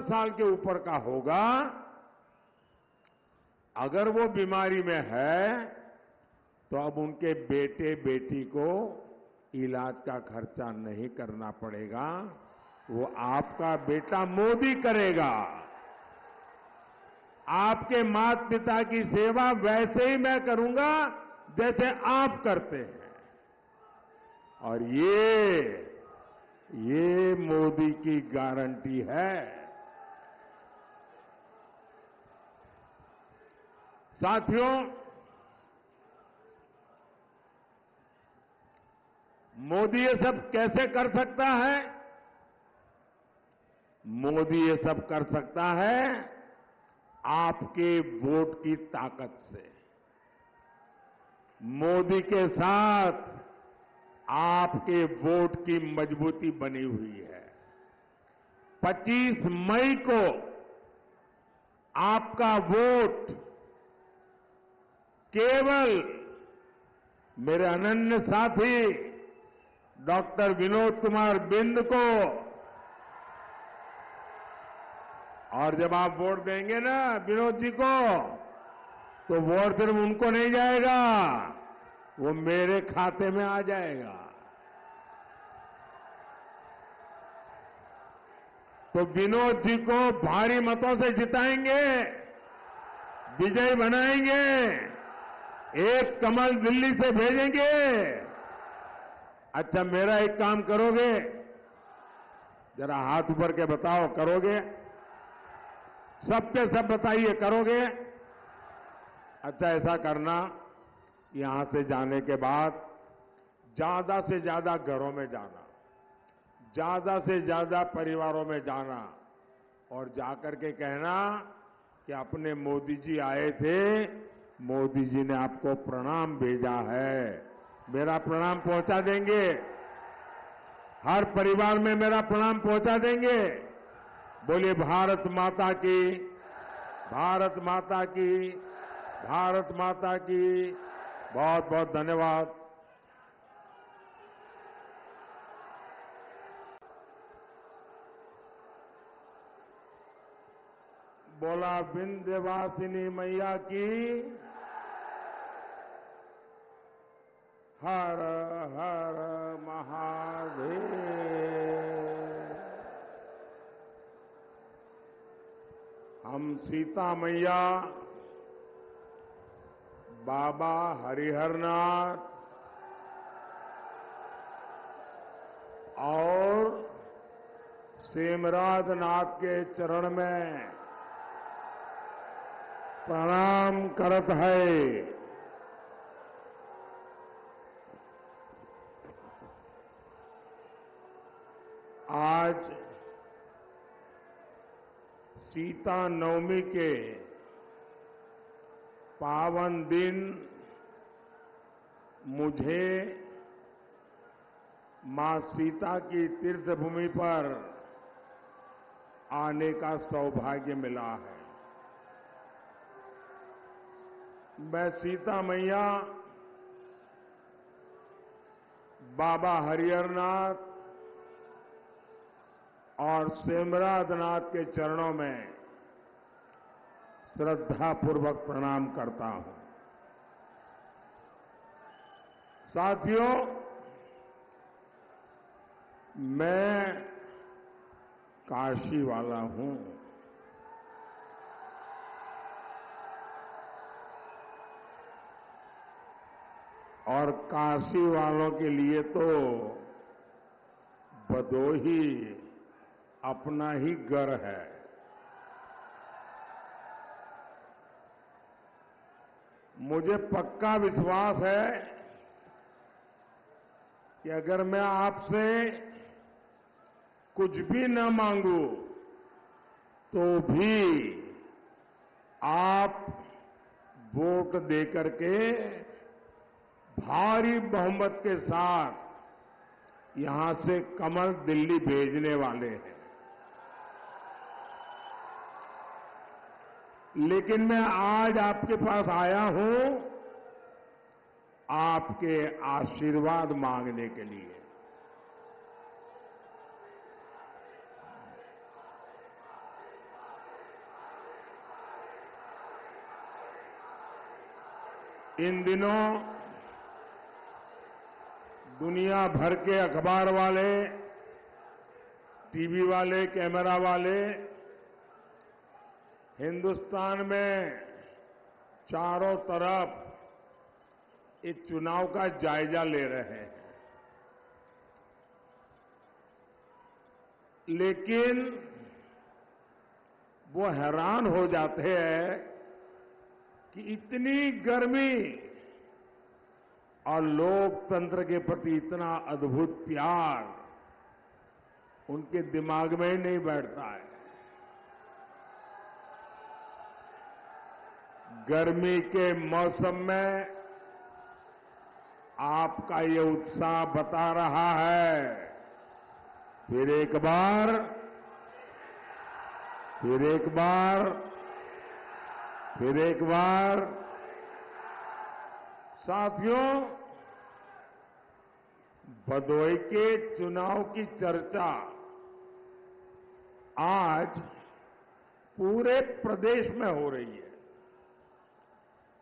साल के ऊपर का होगा, अगर वो बीमारी में है तो अब उनके बेटे बेटी को इलाज का खर्चा नहीं करना पड़ेगा, वो आपका बेटा मोदी करेगा। आपके माता पिता की सेवा वैसे ही मैं करूंगा जैसे आप करते हैं। और ये मोदी की गारंटी है। साथियों, मोदी ये सब कैसे कर सकता है? मोदी ये सब कर सकता है आपके वोट की ताकत से। मोदी के साथ आपके वोट की मजबूती बनी हुई है। 25 मई को आपका वोट केवल मेरे अनन्य साथी डॉक्टर विनोद कुमार बिंद को, और जब आप वोट देंगे ना विनोद जी को, तो वोट सिर्फ उनको नहीं जाएगा, वो मेरे खाते में आ जाएगा। तो विनोद जी को भारी मतों से जिताएंगे, विजयी बनाएंगे, एक कमल दिल्ली से भेजेंगे। अच्छा, मेरा एक काम करोगे? जरा हाथ ऊपर के बताओ, करोगे? सबके सब बताइए, करोगे? अच्छा, ऐसा करना, यहां से जाने के बाद ज्यादा से ज्यादा घरों में जाना, ज्यादा से ज्यादा परिवारों में जाना और जाकर के कहना कि अपने मोदी जी आए थे, मोदी जी ने आपको प्रणाम भेजा है। मेरा प्रणाम पहुंचा देंगे, हर परिवार में मेरा प्रणाम पहुंचा देंगे। बोलिए भारत माता की, भारत माता की, भारत माता की। बहुत बहुत धन्यवाद। बोला विंध्यवासिनी मैया की। हर हर महादेव। हम सीता मैया, बाबा हरिहरनाथ और सेमराज नाथ के चरण में प्रणाम करत है। आज सीता नवमी के पावन दिन मुझे मां सीता की तीर्थ भूमि पर आने का सौभाग्य मिला है। मैं सीता मैया, बाबा हरिहरनाथ और सेमराज नाथ के चरणों में श्रद्धापूर्वक प्रणाम करता हूं। साथियों, मैं काशी वाला हूं। और काशी वालों के लिए तो भदोही अपना ही घर है। मुझे पक्का विश्वास है कि अगर मैं आपसे कुछ भी न मांगू तो भी आप वोट देकर के भारी बहुमत के साथ यहां से कमल दिल्ली भेजने वाले हैं। लेकिन मैं आज आपके पास आया हूं आपके आशीर्वाद मांगने के लिए। इन दिनों दुनिया भर के अखबार वाले, टीवी वाले, कैमरा वाले हिंदुस्तान में चारों तरफ इस चुनाव का जायजा ले रहे हैं। लेकिन वो हैरान हो जाते हैं कि इतनी गर्मी और लोकतंत्र के प्रति इतना अद्भुत प्यार उनके दिमाग में ही नहीं बैठता है। गर्मी के मौसम में आपका ये उत्साह बता रहा है। फिर एक बार, फिर एक बार, फिर एक बार। साथियों, भदोही के चुनाव की चर्चा आज पूरे प्रदेश में हो रही है।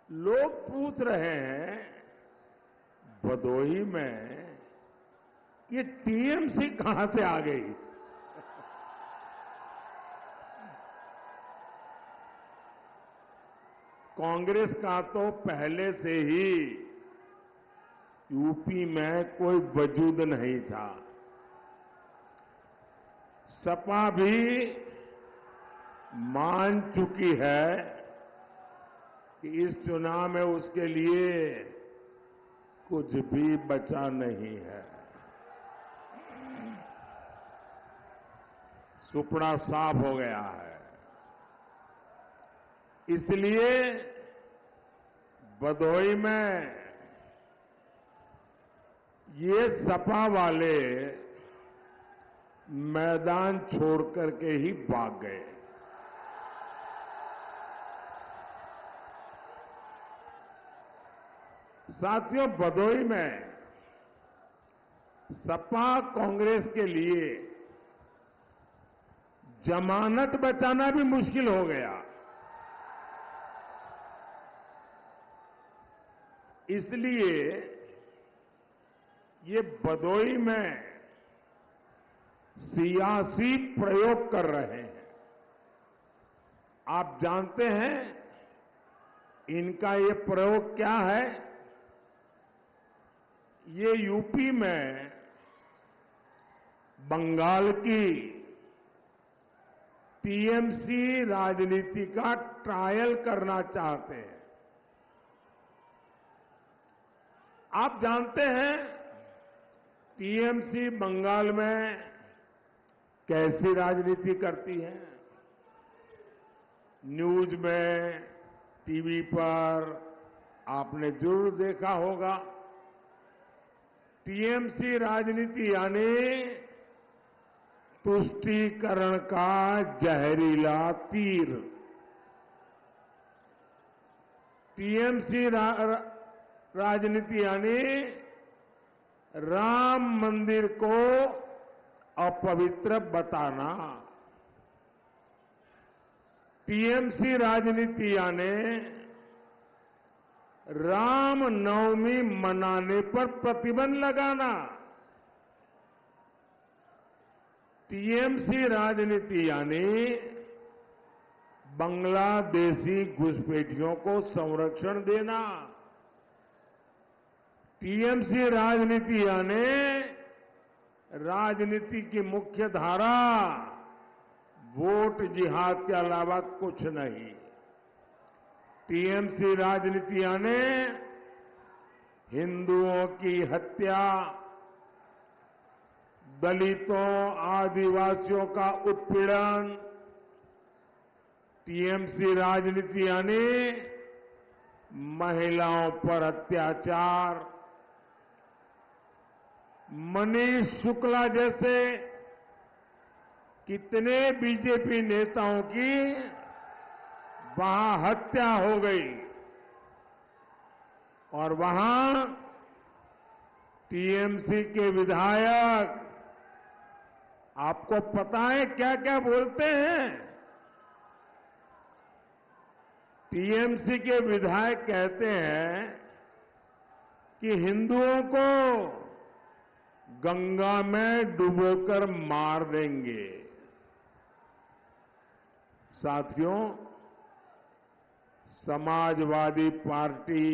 लोग पूछ रहे हैं, भदोही में ये टीएमसी कहां से आ गई? कांग्रेस का तो पहले से ही यूपी में कोई वजूद नहीं था। सपा भी मान चुकी है कि इस चुनाव में उसके लिए कुछ भी बचा नहीं है। सुपड़ा साफ हो गया है। इसलिए भदोही में ये सपा वाले मैदान छोड़ करके ही भाग गए। साथियों, भदोही में सपा कांग्रेस के लिए जमानत बचाना भी मुश्किल हो गया। इसलिए ये भदोही में सियासी प्रयोग कर रहे हैं। आप जानते हैं इनका ये प्रयोग क्या है? ये यूपी में बंगाल की टीएमसी राजनीति का ट्रायल करना चाहते हैं। आप जानते हैं टीएमसी बंगाल में कैसी राजनीति करती है? न्यूज में, टीवी पर आपने जरूर देखा होगा। टीएमसी राजनीति यानी तुष्टीकरण का जहरीला तीर। टीएमसी राजनीति यानी राम मंदिर को अपवित्र बताना। टीएमसी राजनीति यानी राम नवमी मनाने पर प्रतिबंध लगाना। टीएमसी राजनीति यानी बांग्लादेशी घुसपैठियों को संरक्षण देना। टीएमसी राजनीति यानी राजनीति की मुख्य धारा वोट जिहाद के अलावा कुछ नहीं। टीएमसी राजनीति यानी हिंदुओं की हत्या, दलितों, आदिवासियों का उत्पीड़न। टीएमसी राजनीति यानी महिलाओं पर अत्याचार। मनीष शुक्ला जैसे कितने बीजेपी नेताओं की वहां हत्या हो गई और वहां टीएमसी के विधायक, आपको पता है क्या क्या बोलते हैं? टीएमसी के विधायक कहते हैं कि हिंदुओं को गंगा में डुबोकर मार देंगे। साथियों, समाजवादी पार्टी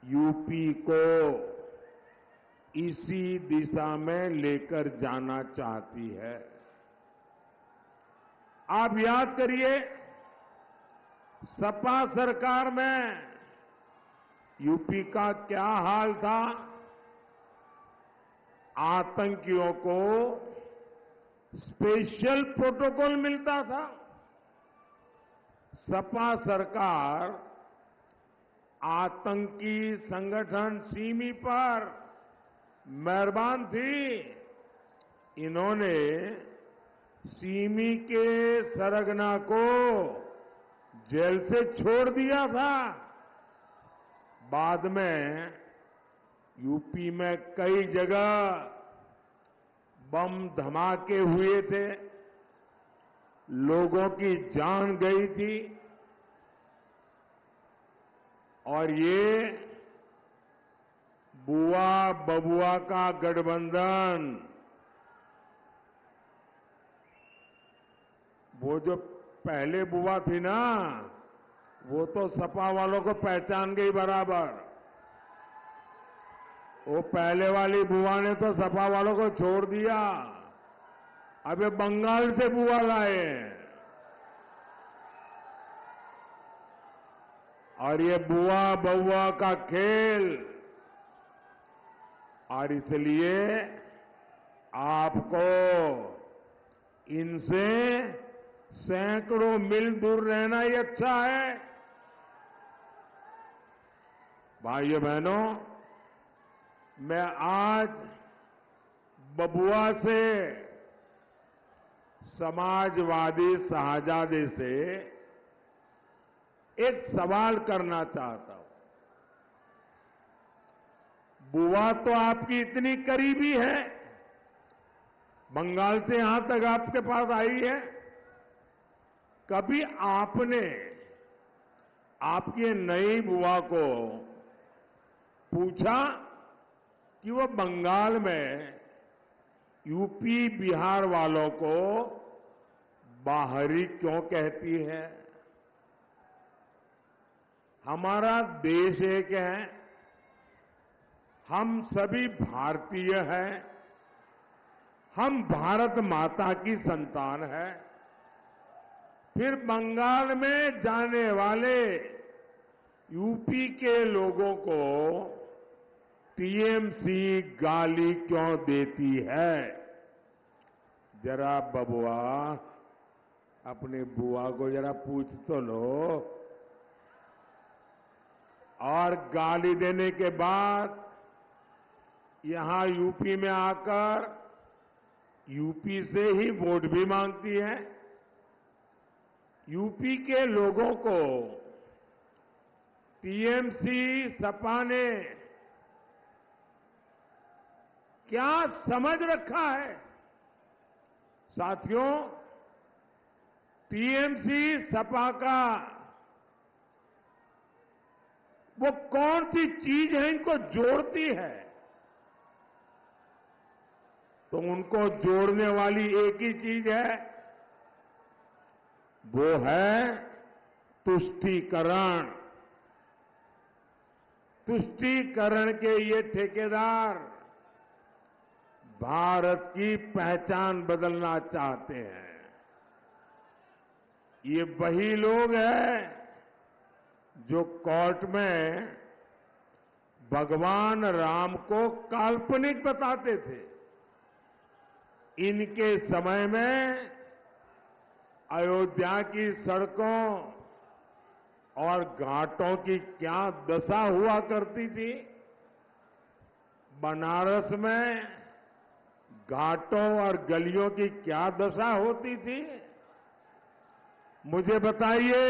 यूपी को इसी दिशा में लेकर जाना चाहती है। आप याद करिए, सपा सरकार में यूपी का क्या हाल था। आतंकियों को स्पेशल प्रोटोकॉल मिलता था। सपा सरकार आतंकी संगठन सिमी पर मेहरबान थी। इन्होंने सिमी के सरगना को जेल से छोड़ दिया था। बाद में यूपी में कई जगह बम धमाके हुए थे, लोगों की जान गई थी और ये बुआ बबुआ का गठबंधन, वो जो पहले बुआ थी ना, वो तो सपा वालों को पहचान गई बराबर। वो पहले वाली बुआ ने तो सपा वालों को छोड़ दिया। अब ये बंगाल से बुआ लाए और ये बुआ बउआ का खेल। और इसलिए आपको इनसे सैकड़ों मील दूर रहना ही अच्छा है। भाइयों बहनों, मैं आज बबुआ से, समाजवादी शाहजादे से एक सवाल करना चाहता हूं। बुआ तो आपकी इतनी करीबी है, बंगाल से यहां तक आपके पास आई है। कभी आपने आपकी नई बुआ को पूछा कि वो बंगाल में यूपी बिहार वालों को बाहरी क्यों कहती है? हमारा देश एक है, हम सभी भारतीय हैं, हम भारत माता की संतान हैं। फिर बंगाल में जाने वाले यूपी के लोगों को टीएमसी गाली क्यों देती है? जरा बबुआ अपनी बुआ को जरा पूछ तो लो। और गाली देने के बाद यहां यूपी में आकर यूपी से ही वोट भी मांगती है। यूपी के लोगों को टीएमसी सपा ने क्या समझ रखा है? साथियों, टीएमसी सपा का वो कौन सी चीज है इनको जोड़ती है? तो उनको जोड़ने वाली एक ही चीज है, वो है तुष्टीकरण। तुष्टीकरण के ये ठेकेदार भारत की पहचान बदलना चाहते हैं। ये वही लोग हैं जो कोर्ट में भगवान राम को काल्पनिक बताते थे। इनके समय में अयोध्या की सड़कों और घाटों की क्या दशा हुआ करती थी। बनारस में घाटों और गलियों की क्या दशा होती थी। मुझे बताइए,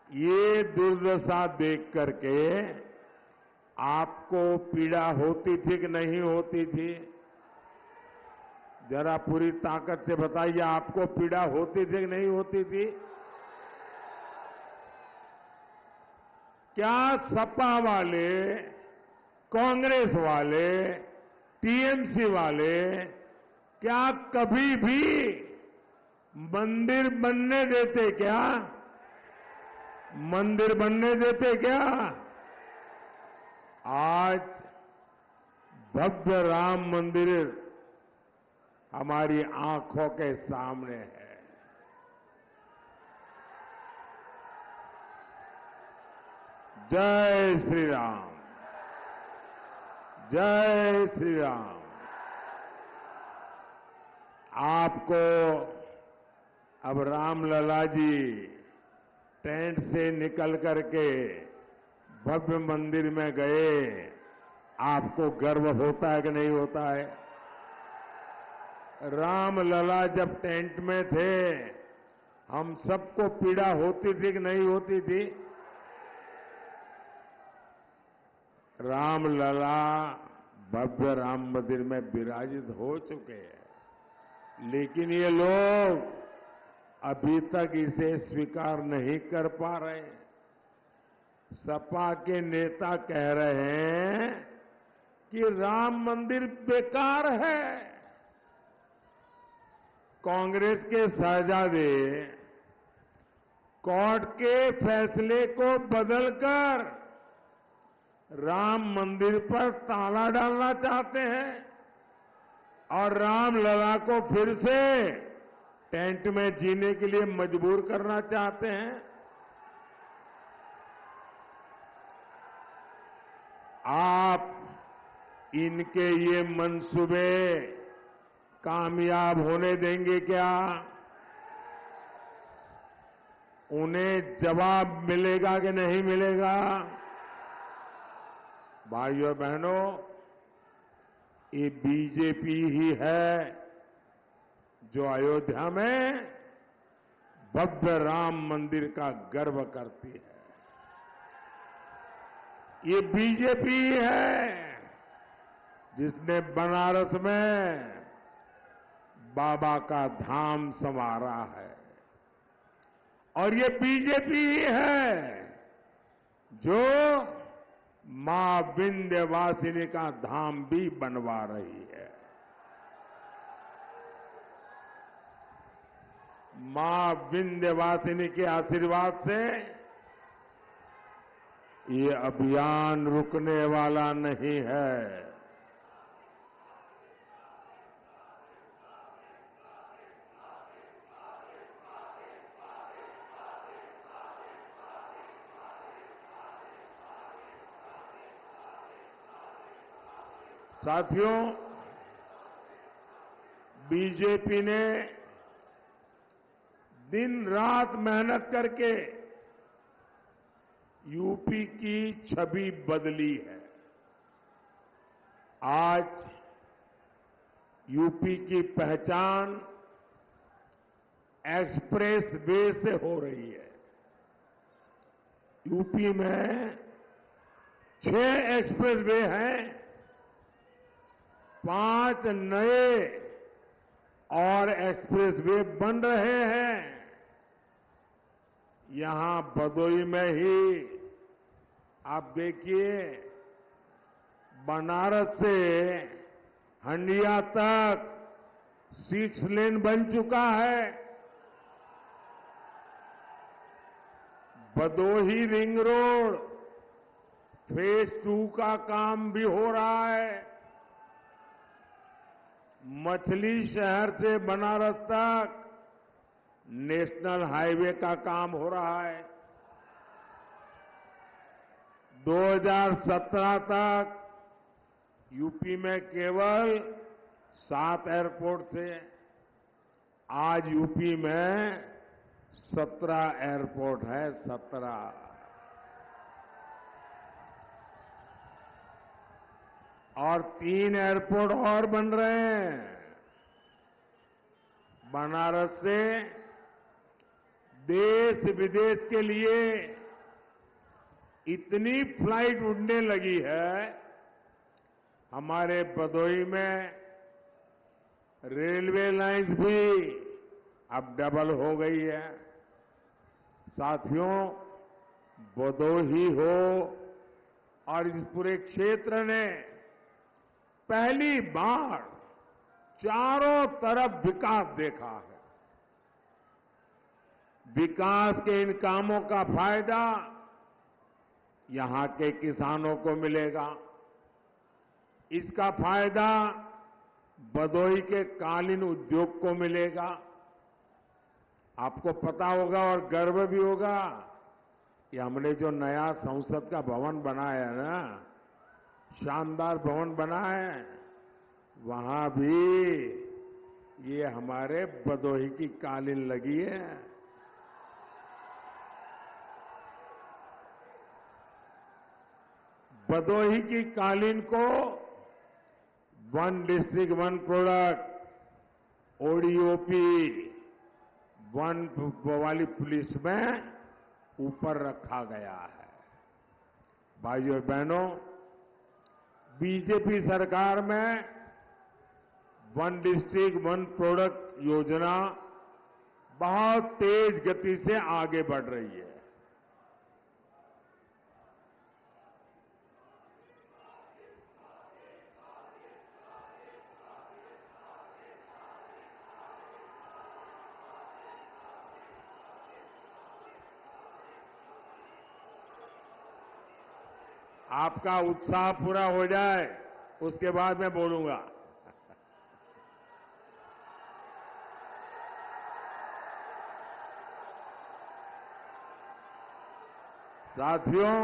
ये दुर्दशा देख करके आपको पीड़ा होती थी कि नहीं होती थी? जरा पूरी ताकत से बताइए, आपको पीड़ा होती थी कि नहीं होती थी? क्या सपा वाले, कांग्रेस वाले, टीएमसी वाले क्या कभी भी मंदिर बनने देते क्या? मंदिर बनने देते क्या? आज भव्य राम मंदिर हमारी आंखों के सामने है। जय श्री राम, जय श्री राम। आपको अब रामलला जी टेंट से निकल करके भव्य मंदिर में गए, आपको गर्व होता है कि नहीं होता है? रामलला जब टेंट में थे, हम सबको पीड़ा होती थी कि नहीं होती थी? रामलला भव्य राम मंदिर में विराजित हो चुके हैं, लेकिन ये लोग अभी तक इसे स्वीकार नहीं कर पा रहे। सपा के नेता कह रहे हैं कि राम मंदिर बेकार है। कांग्रेस के शहजादे कोर्ट के फैसले को बदलकर राम मंदिर पर ताला डालना चाहते हैं और रामलला को फिर से टेंट में जीने के लिए मजबूर करना चाहते हैं। आप इनके ये मंसूबे कामयाब होने देंगे क्या? उन्हें जवाब मिलेगा कि नहीं मिलेगा? भाइयों बहनों, ये बीजेपी ही है जो अयोध्या में भव्य राम मंदिर का गर्व करती है। ये बीजेपी है जिसने बनारस में बाबा का धाम संवारा है, और ये बीजेपी ही है जो मां विंध्यवासिनी का धाम भी बनवा रही है। मां विंध्यवासिनी के आशीर्वाद से ये अभियान रुकने वाला नहीं है। साथियों, बीजेपी ने दिन रात मेहनत करके यूपी की छवि बदली है। आज यूपी की पहचान एक्सप्रेस वे से हो रही है। यूपी में 6 एक्सप्रेस वे हैं, 5 नए और एक्सप्रेस वे बन रहे हैं। यहां भदोही में ही आप देखिए, बनारस से हंडिया तक 6 लेन बन चुका है। भदोही रिंग रोड फेज 2 का काम भी हो रहा है। मछली शहर से बनारस तक नेशनल हाईवे का काम हो रहा है। 2017 तक यूपी में केवल 7 एयरपोर्ट थे, आज यूपी में 17 एयरपोर्ट है। 17। और 3 एयरपोर्ट और बन रहे हैं। बनारस से देश विदेश के लिए इतनी फ्लाइट उड़ने लगी है, हमारे भदोही में रेलवे लाइंस भी अब डबल हो गई है। साथियों, भदोही हो और इस पूरे क्षेत्र ने पहली बार चारों तरफ विकास देखा है। विकास के इन कामों का फायदा यहां के किसानों को मिलेगा। इसका फायदा भदोही के कालीन उद्योग को मिलेगा। आपको पता होगा और गर्व भी होगा कि हमने जो नया संसद का भवन बनाया है ना, शानदार भवन बना है, वहां भी ये हमारे भदोही की कालीन लगी है। भदोही की कालीन को one district one product, ODOP, one वाली पुलिस में ऊपर रखा गया है। भाइयों बहनों, बीजेपी सरकार में वन डिस्ट्रिक्ट वन प्रोडक्ट योजना बहुत तेज गति से आगे बढ़ रही है। आपका उत्साह पूरा हो जाए उसके बाद मैं बोलूंगा। साथियों,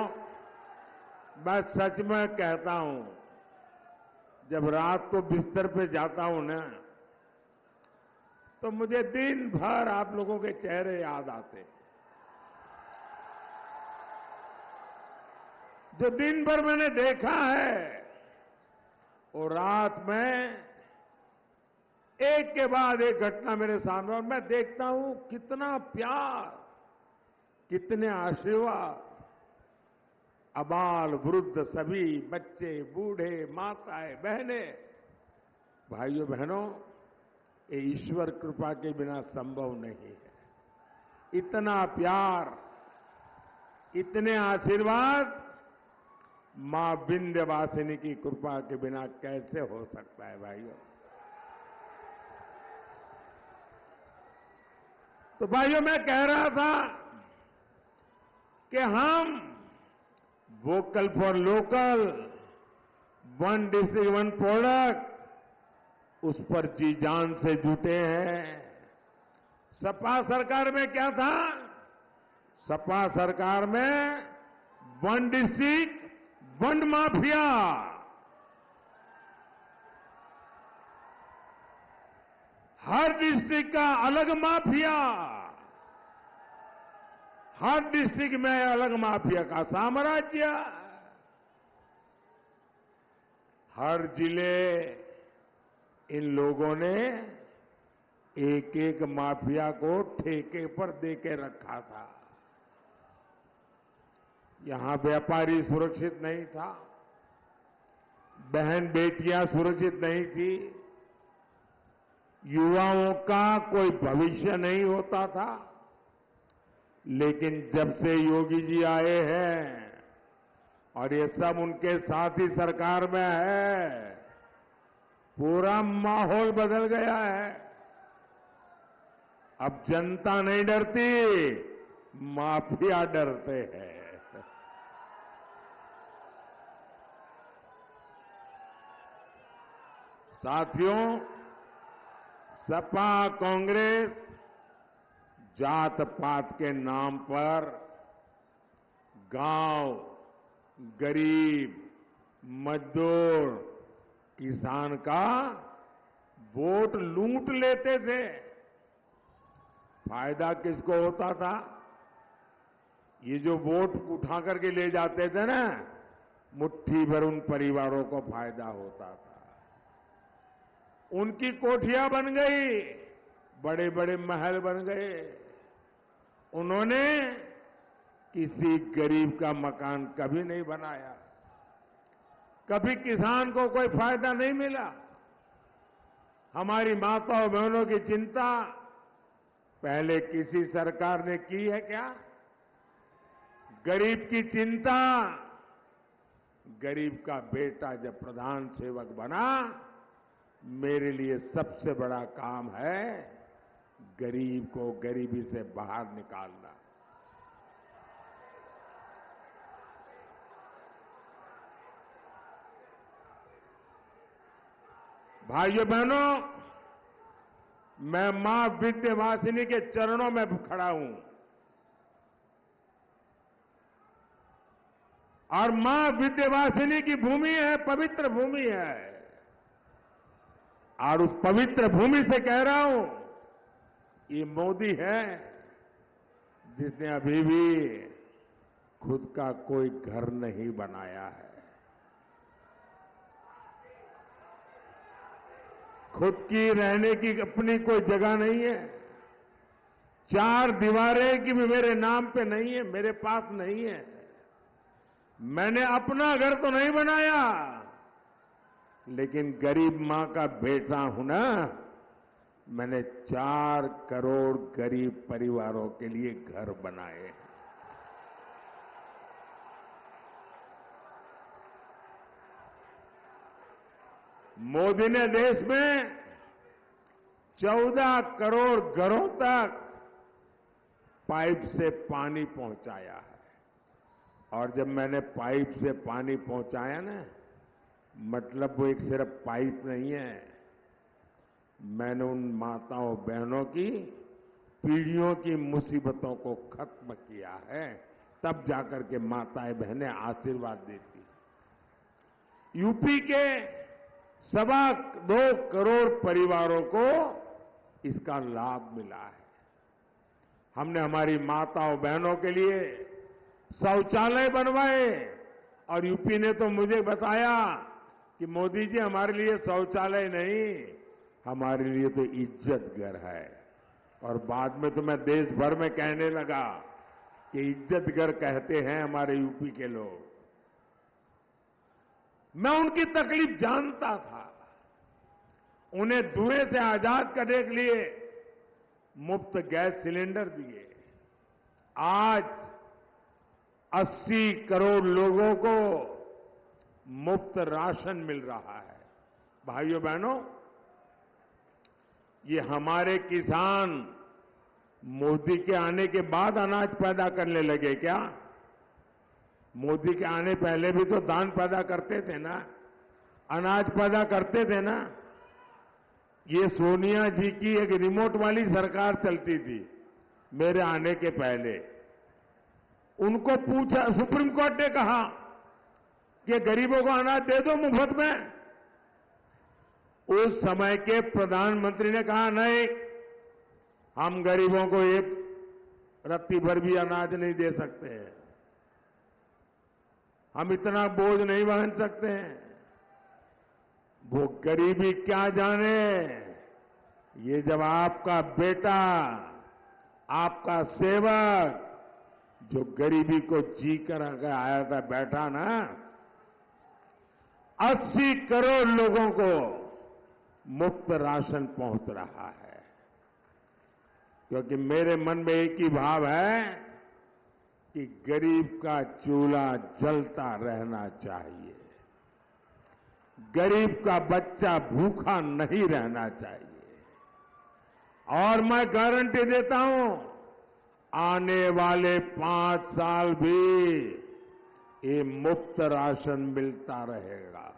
मैं सच में कहता हूं, जब रात को बिस्तर पे जाता हूं ना, तो मुझे दिन भर आप लोगों के चेहरे याद आते हैं। जो दिन भर मैंने देखा है, और रात में एक के बाद एक घटना मेरे सामने, और मैं देखता हूं कितना प्यार, कितने आशीर्वाद, अबाल वृद्ध सभी, बच्चे बूढ़े, माताएं बहनें, भाइयों बहनों, ये ईश्वर कृपा के बिना संभव नहीं है। इतना प्यार, इतने आशीर्वाद मां विंध्यवासिनी की कृपा के बिना कैसे हो सकता है भाइयों। तो भाइयों, मैं कह रहा था कि हम vocal for local, one district one product, उस पर जी जान से जुटे हैं। सपा सरकार में क्या था? सपा सरकार में वन डिस्ट्रिक्ट वन माफिया, हर डिस्ट्रिक्ट का अलग माफिया, हर डिस्ट्रिक्ट में अलग माफिया का साम्राज्य, हर जिले इन लोगों ने एक एक माफिया को ठेके पर देके रखा था। यहां व्यापारी सुरक्षित नहीं था, बहन बेटियां सुरक्षित नहीं थी, युवाओं का कोई भविष्य नहीं होता था। लेकिन जब से योगी जी आए हैं और ये सब उनके साथ ही सरकार में है, पूरा माहौल बदल गया है। अब जनता नहीं डरती, माफिया डरते हैं। साथियों, सपा कांग्रेस जात पात के नाम पर गांव, गरीब, मजदूर, किसान का वोट लूट लेते थे। फायदा किसको होता था? ये जो वोट उठा करके ले जाते थे ना, मुट्ठी भर उन परिवारों को फायदा होता था। उनकी कोठियां बन गई, बड़े बड़े महल बन गए। उन्होंने किसी गरीब का मकान कभी नहीं बनाया, कभी किसान को कोई फायदा नहीं मिला। हमारी माताओं बहनों की चिंता पहले किसी सरकार ने की है क्या? गरीब की चिंता, गरीब का बेटा जब प्रधान सेवक बना, मेरे लिए सबसे बड़ा काम है गरीब को गरीबी से बाहर निकालना। भाइयों बहनों, मैं मां विंध्यवासिनी के चरणों में खड़ा हूं और मां विंध्यवासिनी की भूमि है, पवित्र भूमि है, और उस पवित्र भूमि से कह रहा हूं, ये मोदी है जिसने अभी भी खुद का कोई घर नहीं बनाया है, खुद की रहने की अपनी कोई जगह नहीं है, चार दीवारें की भी मेरे नाम पे नहीं है, मेरे पास नहीं है। मैंने अपना घर तो नहीं बनाया, लेकिन गरीब मां का बेटा हूं ना, मैंने 4 करोड़ गरीब परिवारों के लिए घर बनाए हैं। मोदी ने देश में 14 करोड़ घरों तक पाइप से पानी पहुंचाया है, और जब मैंने पाइप से पानी पहुंचाया ना, मतलब वो एक सिर्फ पाइप नहीं है, मैंने उन माताओं बहनों की पीढ़ियों की मुसीबतों को खत्म किया है, तब जाकर के माताएं बहनें आशीर्वाद देती। यूपी के 2.25 करोड़ परिवारों को इसका लाभ मिला है। हमने हमारी माताओं बहनों के लिए शौचालय बनवाए, और यूपी ने तो मुझे बताया कि मोदी जी हमारे लिए शौचालय नहीं, हमारे लिए तो इज्जत घर है। और बाद में तो मैं देश भर में कहने लगा कि इज्जत घर कहते हैं हमारे यूपी के लोग। मैं उनकी तकलीफ जानता था। उन्हें धुएं से आजाद करने के लिए मुफ्त गैस सिलेंडर दिए। आज 80 करोड़ लोगों को मुफ्त राशन मिल रहा है। भाइयों बहनों, ये हमारे किसान मोदी के आने के बाद अनाज पैदा करने लगे क्या? मोदी के आने पहले भी तो धान पैदा करते थे ना, अनाज पैदा करते थे ना। ये सोनिया जी की एक रिमोट वाली सरकार चलती थी मेरे आने के पहले। उनको पूछा, सुप्रीम कोर्ट ने कहा कि गरीबों को अनाज दे दो मुफ्त में। उस समय के प्रधानमंत्री ने कहा नहीं, हम गरीबों को एक रत्ती भर भी अनाज नहीं दे सकते हैं, हम इतना बोझ नहीं वहन सकते हैं। वो गरीबी क्या जाने, ये जब आपका बेटा, आपका सेवक जो गरीबी को जी कर आया था, बैठा ना, 80 करोड़ लोगों को मुफ्त राशन पहुंच रहा है। क्योंकि मेरे मन में एक ही भाव है कि गरीब का चूल्हा जलता रहना चाहिए, गरीब का बच्चा भूखा नहीं रहना चाहिए। और मैं गारंटी देता हूं, आने वाले 5 साल भी ये मुफ्त राशन मिलता रहेगा।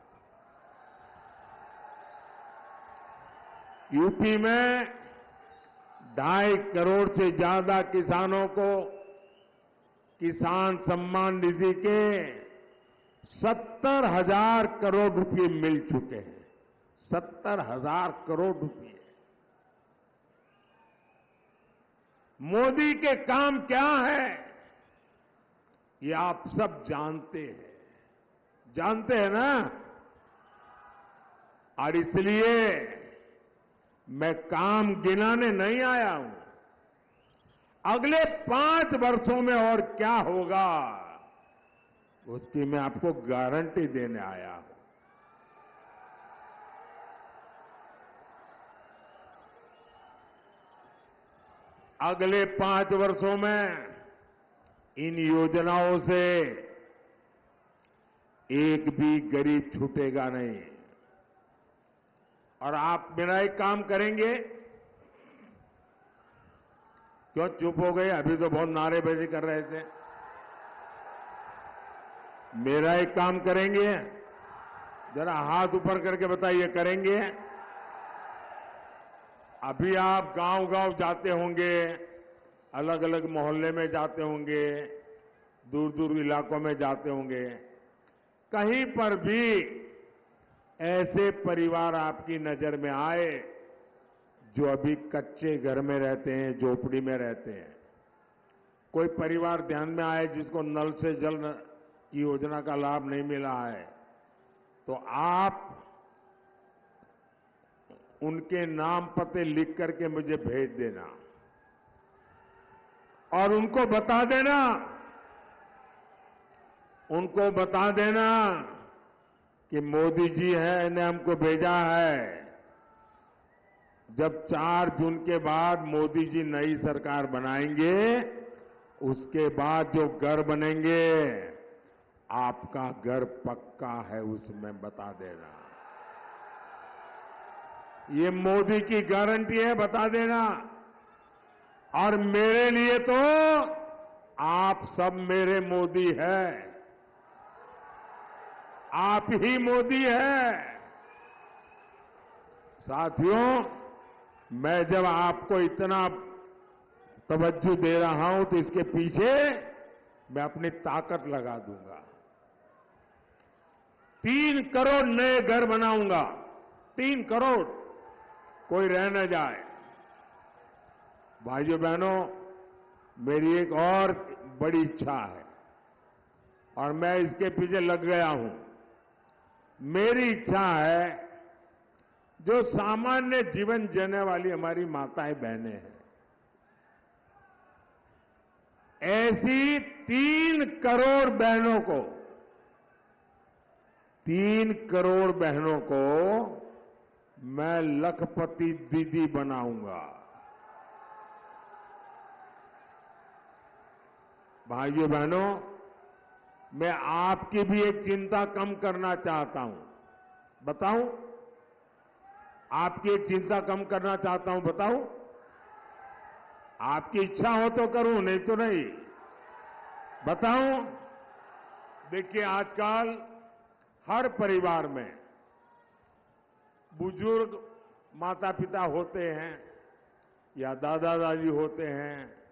यूपी में 2.5 करोड़ से ज्यादा किसानों को किसान सम्मान निधि के 70,000 करोड़ रुपए मिल चुके हैं। 70,000 करोड़ रुपए। मोदी के काम क्या है, ये आप सब जानते हैं, जानते हैं ना। और इसलिए मैं काम गिनाने नहीं आया हूं, अगले 5 वर्षों में और क्या होगा उसकी मैं आपको गारंटी देने आया हूं। अगले 5 वर्षों में इन योजनाओं से एक भी गरीब छूटेगा नहीं। और आप मेरा एक काम करेंगे। क्यों चुप हो गए? अभी तो बहुत नारेबाजी कर रहे थे। मेरा एक काम करेंगे, जरा हाथ ऊपर करके बताइए, करेंगे? अभी आप गांव-गांव जाते होंगे, अलग अलग मोहल्ले में जाते होंगे, दूर दूर इलाकों में जाते होंगे, कहीं पर भी ऐसे परिवार आपकी नजर में आए जो अभी कच्चे घर में रहते हैं, झोपड़ी में रहते हैं, कोई परिवार ध्यान में आए जिसको नल से जल की योजना का लाभ नहीं मिला है, तो आप उनके नाम पते लिख करके मुझे भेज देना और उनको बता देना कि मोदी जी है ने हमको भेजा है। जब 4 जून के बाद मोदी जी नई सरकार बनाएंगे, उसके बाद जो घर बनेंगे, आपका घर पक्का है उसमें बता देना। ये मोदी की गारंटी है, बता देना। और मेरे लिए तो आप सब मेरे मोदी है, आप ही मोदी है। साथियों, मैं जब आपको इतना तवज्जो दे रहा हूं तो इसके पीछे मैं अपनी ताकत लगा दूंगा। 3 करोड़ नए घर बनाऊंगा, 3 करोड़, कोई रह न जाए। भाइयों बहनों, मेरी एक और बड़ी इच्छा है और मैं इसके पीछे लग गया हूं। मेरी इच्छा है, जो सामान्य जीवन जीने वाली हमारी माताएं बहनें हैं, ऐसी 3 करोड़ बहनों को, 3 करोड़ बहनों को मैं लखपति दीदी बनाऊंगा। भाइयों बहनों, मैं आपकी भी एक चिंता कम करना चाहता हूं। बताऊं? आपकी एक चिंता कम करना चाहता हूं, बताऊं? आपकी इच्छा हो तो करूं, नहीं तो नहीं। बताऊं? देखिए, आजकल हर परिवार में बुजुर्ग माता पिता होते हैं या दादा दादी होते हैं,